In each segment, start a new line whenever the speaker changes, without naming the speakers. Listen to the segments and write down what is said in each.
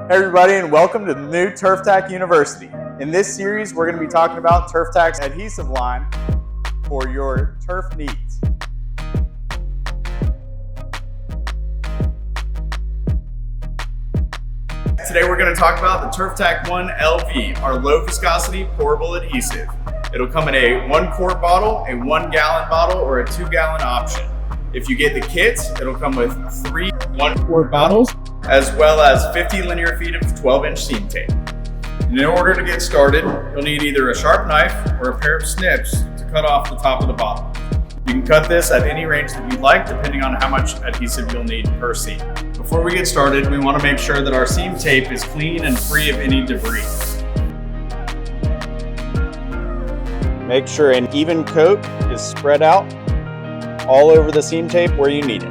Hey everybody, and welcome to the new Turftak University. In this series, we're going to be talking about Turftak's adhesive line for your turf needs. Today we're going to talk about the Turftak1 LV, our low viscosity pourable adhesive. It'll come in a 1 quart bottle, a 1 gallon bottle, or a 2 gallon option. If you get the kits, it'll come with 3 1 quart bottles, as well as 50 linear feet of 12-inch seam tape. And in order to get started, you'll need either a sharp knife or a pair of snips to cut off the top of the bottle. You can cut this at any range that you'd like, depending on how much adhesive you'll need per seam. Before we get started, we want to make sure that our seam tape is clean and free of any debris. Make sure an even coat is spread out all over the seam tape where you need it.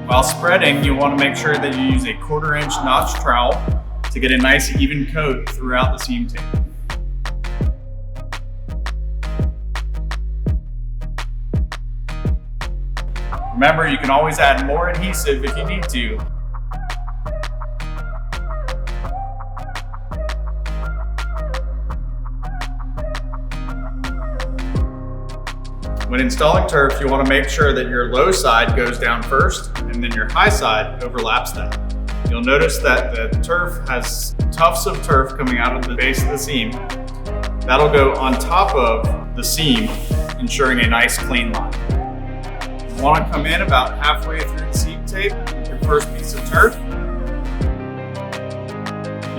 While spreading, you want to make sure that you use a 1/4 inch notch trowel to get a nice even coat throughout the seam tape. Remember, you can always add more adhesive if you need to. When installing turf, you want to make sure that your low side goes down first and then your high side overlaps that. You'll notice that the turf has tufts of turf coming out of the base of the seam. That'll go on top of the seam, ensuring a nice clean line. You want to come in about halfway through the seam tape with your first piece of turf. You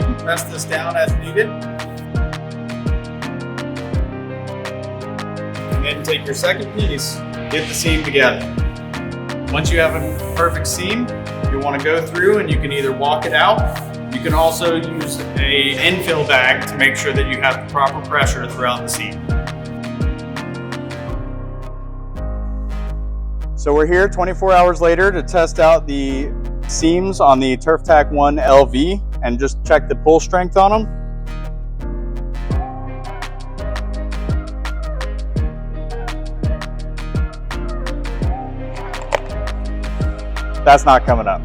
can press this down as needed. And then take your second piece, get the seam together. Once you have a perfect seam, you want to go through and you can either walk it out. You can also use an infill bag to make sure that you have the proper pressure throughout the seam. So we're here 24 hours later to test out the seams on the Turftak1 LV and just check the pull strength on them. That's not coming up.